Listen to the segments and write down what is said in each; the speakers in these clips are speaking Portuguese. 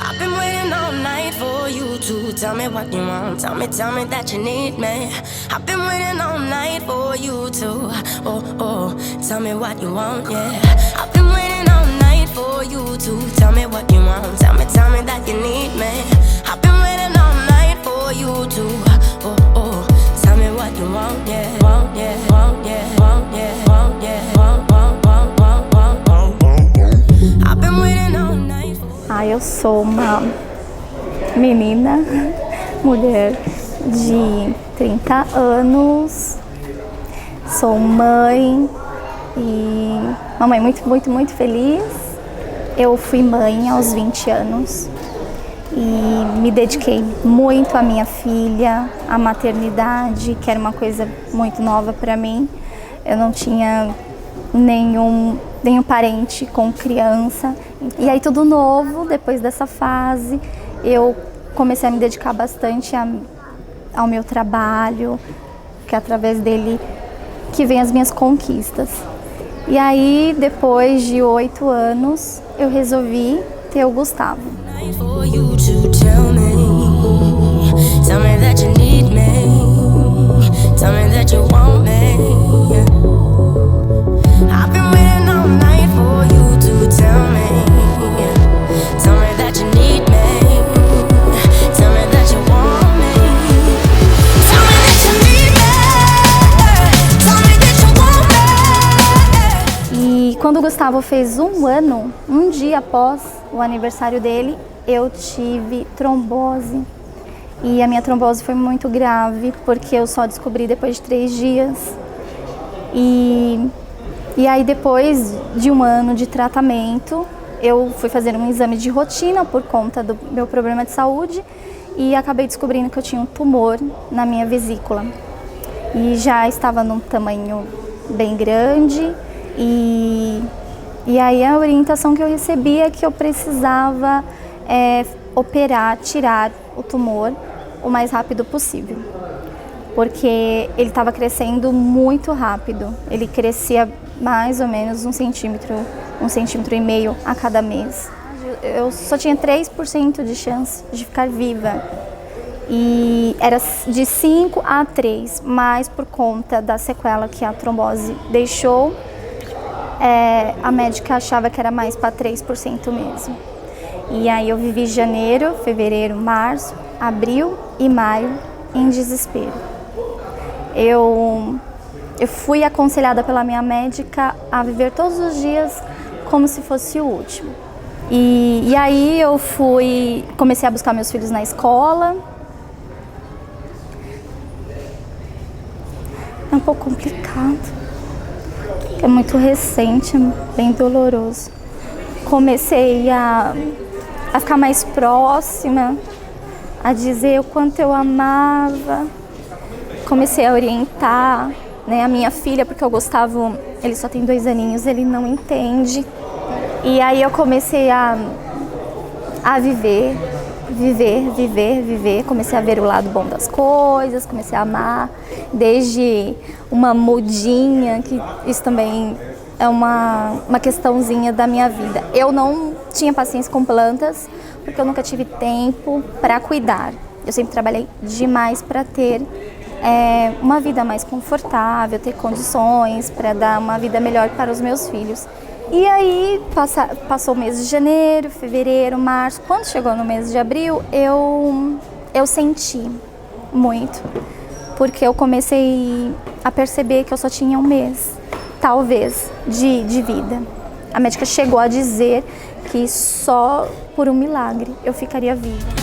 I've been waiting all night for you to tell me what you want. Tell me that you need me. I've been waiting all night for you to, tell me what you want, yeah. I've been waiting all night for you to tell me what you want. Tell me that you need me. I've been waiting all night for you to, tell me what you want, yeah. Want, yeah, want, yeah, want, yeah, want, yeah, want, want, want, want, want, want. I've been waiting all night for Eu sou uma menina, mulher de 30 anos, sou mãe e uma mãe muito feliz. Eu fui mãe aos 20 anos e me dediquei muito à minha filha, à maternidade, que era uma coisa muito nova para mim. Eu não tinha nenhum parente com criança. E aí tudo novo, depois dessa fase, eu comecei a me dedicar bastante ao meu trabalho, que é através dele que vem as minhas conquistas. E aí, depois de 8 anos, eu resolvi ter o Gustavo. Quando o Gustavo fez 1 ano, um dia após o aniversário dele, eu tive trombose. E a minha trombose foi muito grave, porque eu só descobri depois de 3 dias. E aí, depois de 1 ano de tratamento, eu fui fazer um exame de rotina por conta do meu problema de saúde e acabei descobrindo que eu tinha um tumor na minha vesícula. E já estava num tamanho bem grande. E aí a orientação que eu recebi é que eu precisava operar, tirar o tumor o mais rápido possível, porque ele estava crescendo muito rápido. Ele crescia mais ou menos 1,5 cm a cada mês. Eu só tinha 3% de chance de ficar viva. E era de 5 a 3, mas por conta da sequela que a trombose deixou, a médica achava que era mais para 3% mesmo. E aí eu vivi janeiro, fevereiro, março, abril e maio em desespero. Eu fui aconselhada pela minha médica a viver todos os dias como se fosse o último. E aí eu comecei a buscar meus filhos na escola. É um pouco complicado. É muito recente, bem doloroso. Comecei a ficar mais próxima, a dizer o quanto eu amava. Comecei a orientar, né, a minha filha, porque o Gustavo, ele só tem 2 aninhos, ele não entende. E aí eu comecei a viver. Comecei a ver o lado bom das coisas, comecei a amar, desde uma mudinha, que isso também é uma questãozinha da minha vida. Eu não tinha paciência com plantas, porque eu nunca tive tempo para cuidar. Eu sempre trabalhei demais para ter uma vida mais confortável, ter condições para dar uma vida melhor para os meus filhos. E aí passou o mês de janeiro, fevereiro, março. Quando chegou no mês de abril, eu senti muito, porque eu comecei a perceber que eu só tinha 1 mês, talvez, de vida. A médica chegou a dizer que só por um milagre eu ficaria viva.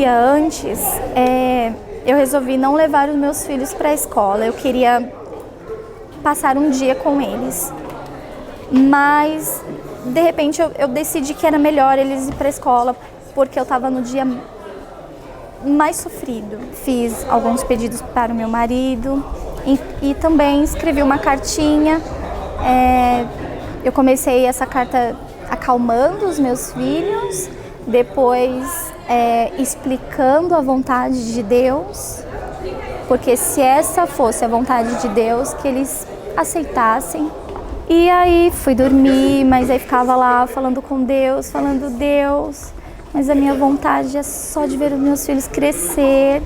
Antes, eu resolvi não levar os meus filhos para a escola. Eu queria passar um dia com eles. Mas de repente eu decidi que era melhor eles ir para a escola, porque eu estava no dia mais sofrido. Fiz alguns pedidos para o meu marido e também escrevi uma cartinha. Eu comecei essa carta acalmando os meus filhos, depois explicando a vontade de Deus, porque se essa fosse a vontade de Deus, que eles aceitassem. E aí fui dormir, mas aí ficava lá falando com Deus, falando: Deus, mas a minha vontade é só de ver os meus filhos crescer.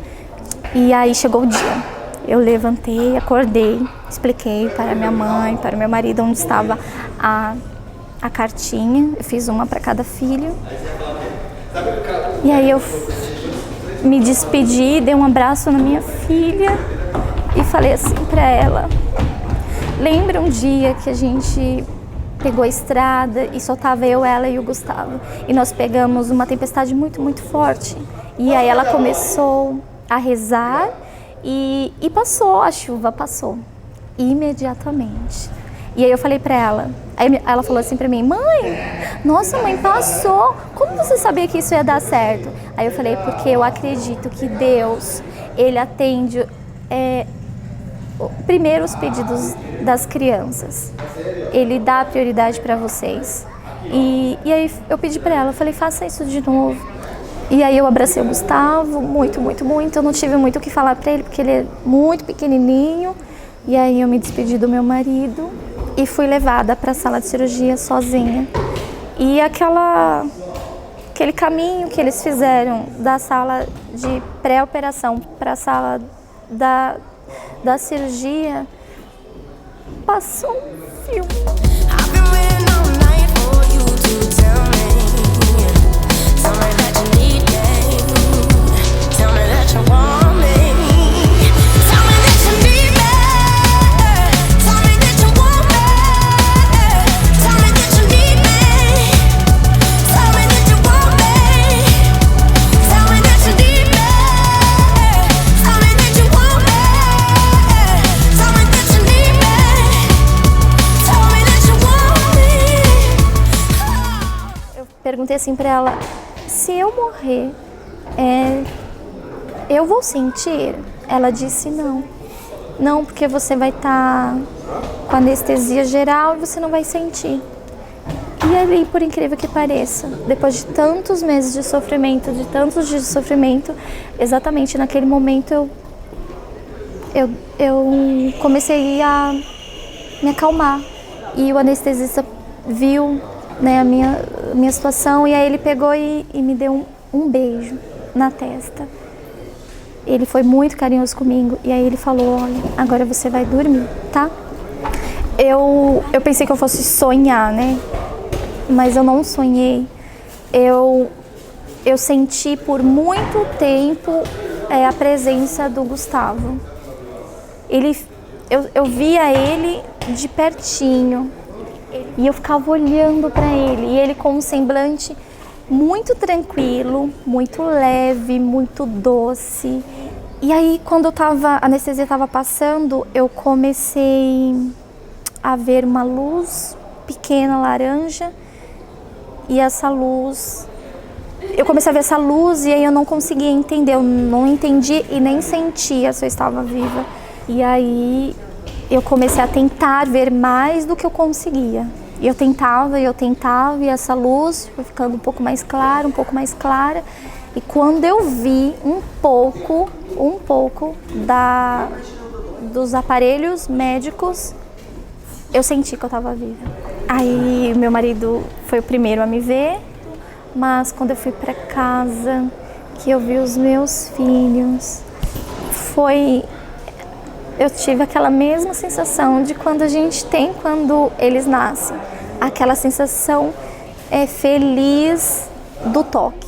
E aí chegou o dia. Eu levantei, acordei, expliquei para minha mãe, para o meu marido onde estava a cartinha. Eu fiz uma para cada filho. E aí eu me despedi, dei um abraço na minha filha e falei assim para ela: lembra um dia que a gente pegou a estrada e só tava eu, ela e o Gustavo, e nós pegamos uma tempestade muito, muito forte, e aí ela começou a rezar e passou, a chuva passou imediatamente. E aí eu falei pra ela, aí ela falou assim pra mim: mãe, nossa mãe, passou, como você sabia que isso ia dar certo? Aí eu falei: porque eu acredito que Deus, Ele atende primeiro os pedidos das crianças, Ele dá prioridade para vocês. E aí eu pedi para ela, eu falei: faça isso de novo. E aí eu abracei o Gustavo, muito, muito, muito. Eu não tive muito o que falar para ele, porque ele é muito pequenininho. E aí eu me despedi do meu marido e fui levada para a sala de cirurgia sozinha. E aquele caminho que eles fizeram da sala de pré-operação para a sala da cirurgia, passou um filme. Perguntei assim pra ela: se eu morrer, eu vou sentir? Ela disse: não. Não, porque você vai estar com anestesia geral e você não vai sentir. E ali, por incrível que pareça, depois de tantos meses de sofrimento, de tantos dias de sofrimento, exatamente naquele momento eu comecei a me acalmar. E o anestesista viu, né, a minha situação, e aí ele pegou e me deu um beijo na testa. Ele foi muito carinhoso comigo, e aí ele falou: olha, agora você vai dormir, tá? Eu pensei que eu fosse sonhar, né? Mas eu não sonhei. Eu senti por muito tempo a presença do Gustavo. Eu via ele de pertinho. E eu ficava olhando para ele, e ele com um semblante muito tranquilo, muito leve, muito doce. E aí, quando a anestesia estava passando, eu comecei a ver uma luz pequena, laranja, e essa luz... Eu comecei a ver essa luz e aí eu não conseguia entender, eu não entendi e nem sentia se eu estava viva. E aí eu comecei a tentar ver mais do que eu conseguia. E eu tentava, e essa luz foi ficando um pouco mais clara, um pouco mais clara. E quando eu vi um pouco dos aparelhos médicos, eu senti que eu estava viva. Aí meu marido foi o primeiro a me ver, mas quando eu fui para casa, que eu vi os meus filhos, eu tive aquela mesma sensação de quando a gente tem quando eles nascem. Aquela sensação feliz do toque.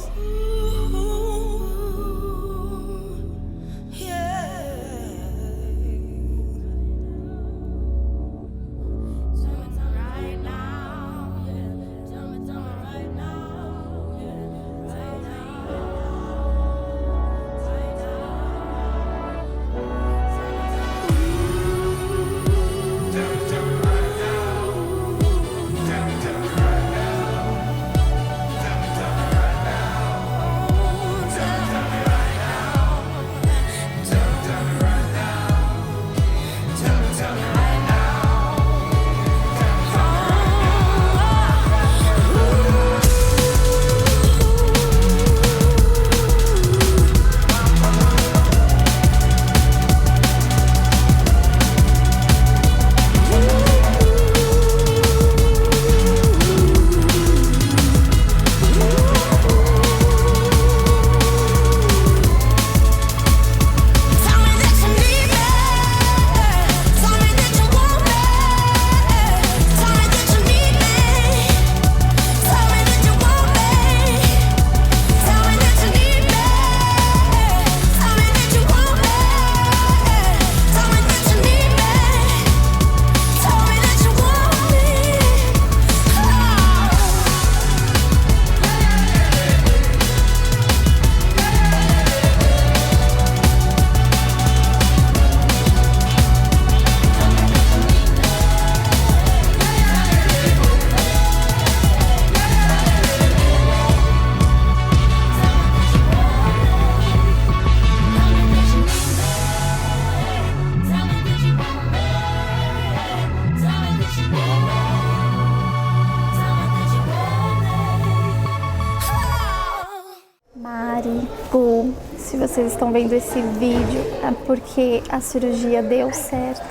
vocês estão vendo esse vídeo é porque a cirurgia deu certo,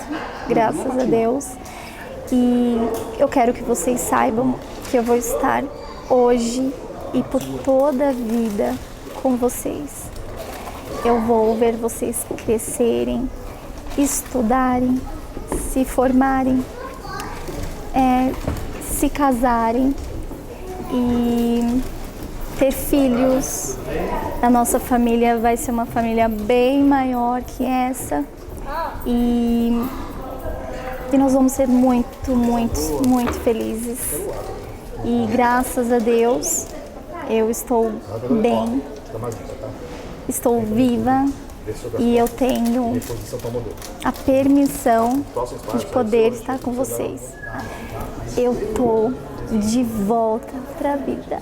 graças a Deus. E eu quero que vocês saibam que eu vou estar hoje e por toda a vida com vocês. Eu vou ver vocês crescerem, estudarem, se formarem, se casarem e ter filhos. A nossa família vai ser uma família bem maior que essa e nós vamos ser muito, muito, muito felizes. E graças a Deus eu estou bem, estou viva e eu tenho a permissão de poder estar com vocês. Eu tô de volta pra vida.